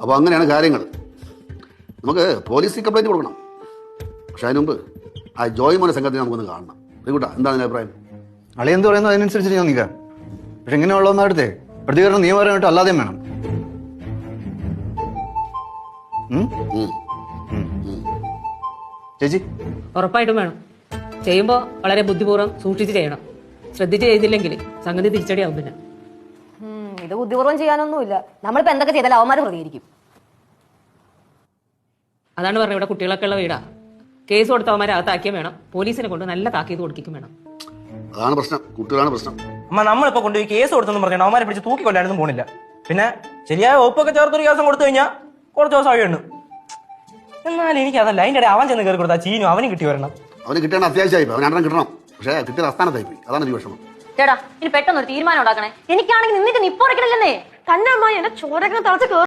അപ്പോൾ അങ്ങനെയാണ് കാര്യങ്ങൾ. നമുക്ക് പോലീസിൽ കംപ്ലൈൻറ്റ് കൊടുക്കണം. പക്ഷെ അതിന് മുമ്പ് ആ ജോയ് മോനെ സംഘത്തിന് നമുക്കൊന്ന് കാണണം. കൂട്ടാ, എന്താണ് നിന്റെ അഭിപ്രായം? അളി എന്ത് പറയുന്നത് അതിനനുസരിച്ച് ഞാൻ നിൽക്കാം. പക്ഷെ ഇങ്ങനെയുള്ളവന്മാരുടെ പ്രതികരണം നിയമപരമായിട്ട് അല്ലാതെയും വേണം. ചേച്ചി ഉറപ്പായിട്ടും വേണം. ചെയ്യുമ്പോൾ വളരെ ബുദ്ധിപൂർവ്വം സൂക്ഷിച്ച് ചെയ്യണം. ശ്രദ്ധിച്ച് ചെയ്തില്ലെങ്കിൽ സംഗതി തിരിച്ചടിയാവും. പിന്നെ ഇത് ബുദ്ധിപൂർവ്വം ചെയ്യാനൊന്നുമില്ല. നമ്മളിപ്പോൾ എന്തൊക്കെ ചെയ്താലും അവന്മാർ പ്രതികരിക്കും. അതാണ് പറഞ്ഞത്, ഇവിടെ കുട്ടികളൊക്കെ ഉള്ള വീടാ. കേസ് കൊടുത്തവന്മാരെ അകത്താക്കിയും വേണം. പോലീസിനെ കൊണ്ട് നല്ല താക്കീത് കൊടുക്കും വേണം. അതാണ് പ്രശ്നം, കുട്ടികളാണ് പ്രശ്നം. അമ്മ നമ്മളിപ്പോൾ കൊണ്ടുപോയി കേസ് കൊടുത്തെന്ന് പറഞ്ഞു അവന്മാരെ പിടിച്ച് തൂക്കിക്കൊല്ലാനൊന്നും പോണില്ല. പിന്നെ ശരിയായ ഒപ്പൊക്കെ ചേർത്തൊരു കേസം കൊടുത്തു കഴിഞ്ഞാൽ കുറച്ച് ദിവസം കഴിയുന്നു. എന്നാലും എനിക്ക് അതല്ല, അതിൻ്റെ ഇടയിൽ അവൻ ചെന്ന് കയറി കൊടുത്താൽ ചീനും അവനും കിട്ടി വരണം. അവന് കിട്ടേണ്ട അത്യാവശ്യമായി, അവൻ രണ്ടെണ്ണം കിട്ടണം. പക്ഷേ കിട്ടിയത് അസ്ഥാനത്തായി പോയി. അതാണ് ഒരു വിഷമം. ചേട്ടാ, ഇനി പെട്ടെന്നൊരു തീരുമാനം ഉണ്ടാക്കണേ. എനിക്കാണെങ്കിൽ നിന്നിട്ട് നിപ്പോറക്കണില്ലെന്നേ. തന്നെ അമ്മ എന്നെ ചോരങ്ങനെ തളച്ച്